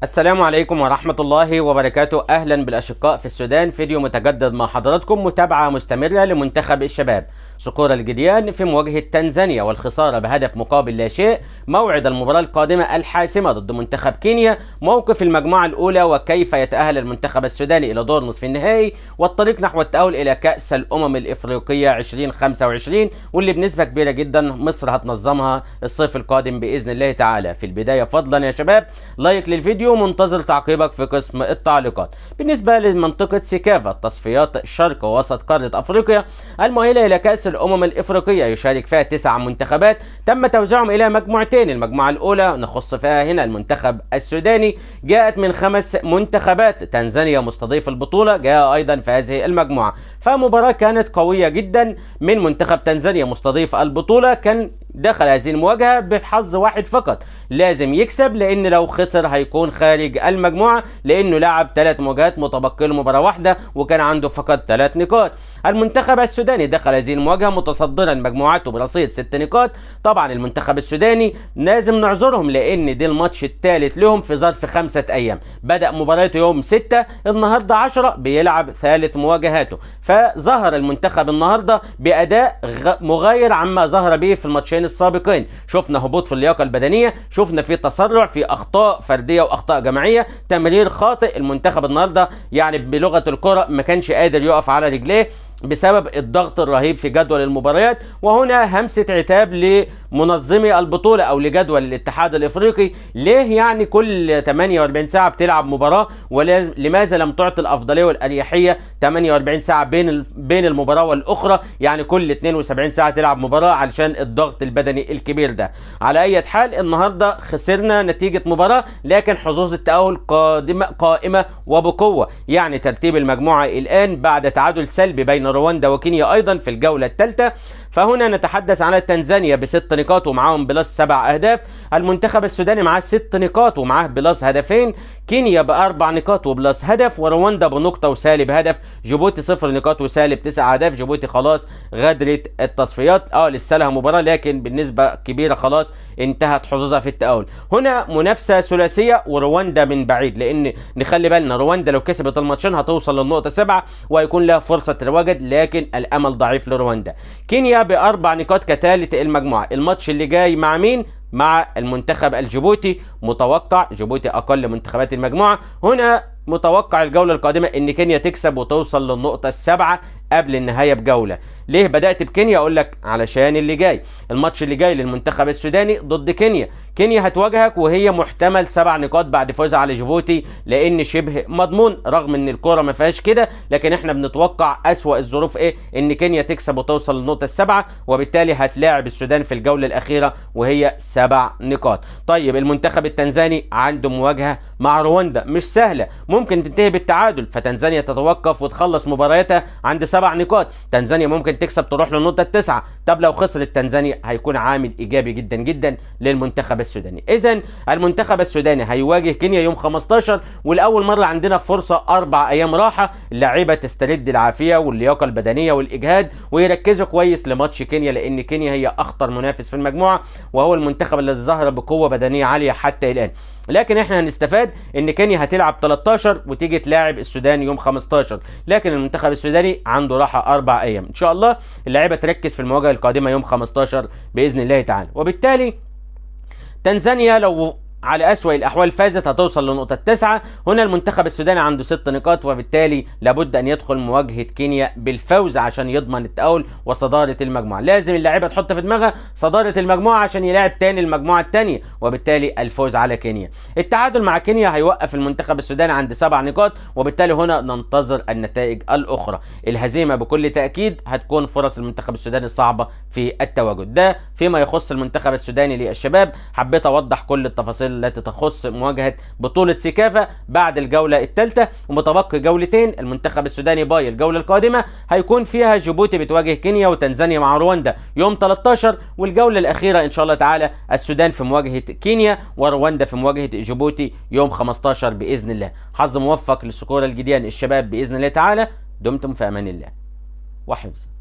السلام عليكم ورحمة الله وبركاته. أهلا بالأشقاء في السودان. فيديو متجدد مع حضراتكم، متابعة مستمرة لمنتخب الشباب صقور الجديان في مواجهة تنزانيا والخسارة بهدف مقابل لا شيء. موعد المباراة القادمة الحاسمة ضد منتخب كينيا، موقف المجموعة الأولى وكيف يتأهل المنتخب السوداني إلى دور نصف النهائي، والطريق نحو التأهل إلى كأس الأمم الإفريقية 2025 واللي بنسبة كبيرة جدا مصر هتنظمها الصيف القادم بإذن الله تعالى. في البداية فضلا يا شباب لايك للفيديو، منتظر تعقيبك في قسم التعليقات. بالنسبة لمنطقة سيكافا، تصفيات شرق ووسط قارة أفريقيا المؤهلة إلى كأس الأمم الإفريقية، يشارك فيها 9 منتخبات تم توزيعهم إلى مجموعتين. المجموعة الأولى نخص فيها هنا المنتخب السوداني، جاءت من 5 منتخبات. تنزانيا مستضيف البطولة جاء أيضا في هذه المجموعة، فمباراة كانت قوية جدا من منتخب تنزانيا مستضيف البطولة. كان دخل هذه المواجهة بحظ واحد فقط، لازم يكسب، لأن لو خسر هيكون خارج المجموعة، لأنه لعب 3 مواجهات متبقي له مباراة واحدة وكان عنده فقط 3 نقاط. المنتخب السوداني دخل هذه المواجهة متصدرا مجموعته برصيد 6 نقاط. طبعا المنتخب السوداني لازم نعذرهم، لأن دي الماتش الثالث لهم في ظرف 5 أيام. بدأ مباراته يوم 6، النهاردة 10 بيلعب ثالث مواجهاته. فظهر المنتخب النهاردة بأداء مغاير عما ظهر به في الماتشين السابقين. شفنا هبوط في اللياقة البدنية، شفنا في تسرع، في أخطاء فردية وأخطاء جماعية، تمرير خاطئ. المنتخب النهاردة يعني بلغة الكرة ما كانش قادر يقف على رجليه بسبب الضغط الرهيب في جدول المباريات. وهنا همسة عتاب لمنظمي البطولة أو لجدول الاتحاد الإفريقي، ليه يعني كل 48 ساعة بتلعب مباراة، ولماذا لم تعطي الأفضلية والأريحية 48 ساعة بين المباراة والأخرى، يعني كل 72 ساعة تلعب مباراة علشان الضغط البدني الكبير ده. على أي حال النهاردة خسرنا نتيجة مباراة، لكن حظوظ التأهل قائمة وبقوة. يعني ترتيب المجموعة الآن بعد تعادل سلبي بين رواندا وكينيا أيضا في الجولة الثالثة. فهنا نتحدث عن تنزانيا ب6 نقاط ومعاهم بلس 7 أهداف. المنتخب السوداني معاه 6 نقاط ومعاه بلس هدفين. كينيا ب4 نقاط وبلس هدف، ورواندا بنقطة وسالب هدف. جيبوتي 0 نقاط وسالب 9 أهداف. جيبوتي خلاص غادرت التصفيات، لسه لها مباراة لكن بالنسبة كبيرة خلاص انتهت حظوظها في التأهل. هنا منافسة ثلاثية ورواندا من بعيد، لأن نخلي بالنا رواندا لو كسبت الماتشين هتوصل للنقطة 7 وهيكون لها فرصة تتواجد، لكن الأمل ضعيف لرواندا. كينيا ب4 نقاط كثالث المجموعة. الماتش اللي جاي مع مين؟ مع المنتخب الجيبوتي. متوقع جيبوتي أقل منتخبات المجموعة. هنا متوقع الجولة القادمة ان كينيا تكسب وتوصل للنقطة 7 قبل النهاية بجولة. ليه بدأت بكينيا؟ اقول لك علشان اللي جاي، الماتش اللي جاي للمنتخب السوداني ضد كينيا. كينيا هتواجهك وهي محتمل 7 نقاط بعد فوزها على جيبوتي، لان شبه مضمون رغم ان الكرة ما فيهاش كده، لكن احنا بنتوقع اسوأ الظروف ان كينيا تكسب وتوصل للنقطة 7، وبالتالي هتلاعب السودان في الجولة الأخيرة وهي 7 نقاط. طيب المنتخب التنزاني عنده مواجهة مع رواندا مش سهلة، ممكن تنتهي بالتعادل، فتنزانيا تتوقف وتخلص مبارياتها عند 7 نقاط. تنزانيا ممكن تكسب تروح للنقطة 9. طب لو خسرت تنزانيا هيكون عامل إيجابي جدا جدا للمنتخب السوداني. إذن المنتخب السوداني هيواجه كينيا يوم 15، والأول مرة عندنا فرصة 4 أيام راحة، اللعيبة تسترد العافية واللياقة البدنية والإجهاد ويركزوا كويس لماتش كينيا، لأن كينيا هي أخطر منافس في المجموعة، وهو المنتخب الذي ظهر بقوة بدنية عالية حتى الآن. لكن احنا هنستفاد ان كينيا هتلعب 13 وتيجي تلاعب السودان يوم 15، لكن المنتخب السوداني عنده راحة 4 ايام. ان شاء الله اللعيبة تركز في المواجهة القادمة يوم 15 بإذن الله تعالى. وبالتالي تنزانيا لو على أسوأ الأحوال فازت هتوصل لنقطة 9. هنا المنتخب السوداني عنده 6 نقاط، وبالتالي لابد أن يدخل مواجهة كينيا بالفوز عشان يضمن التأهل وصدارة المجموعة. لازم اللاعيبة تحط في دماغها صدارة المجموعة عشان يلاعب تاني المجموعة الثانية، وبالتالي الفوز على كينيا. التعادل مع كينيا هيوقف المنتخب السوداني عند 7 نقاط، وبالتالي هنا ننتظر النتائج الأخرى. الهزيمة بكل تأكيد هتكون فرص المنتخب السوداني صعبة في التواجد. ده فيما يخص المنتخب السوداني للشباب. حبيت أوضح كل التفاصيل التي تخص مواجهة بطولة سيكافا بعد الجولة الثالثة، ومتبقي جولتين. المنتخب السوداني باي الجولة القادمة هيكون فيها جيبوتي بتواجه كينيا، وتنزانيا مع رواندا يوم 13، والجولة الأخيرة إن شاء الله تعالى السودان في مواجهة كينيا ورواندا في مواجهة جيبوتي يوم 15 بإذن الله. حظ موفق لصقور الجديان الشباب بإذن الله تعالى. دمتم في أمان الله وحفظ.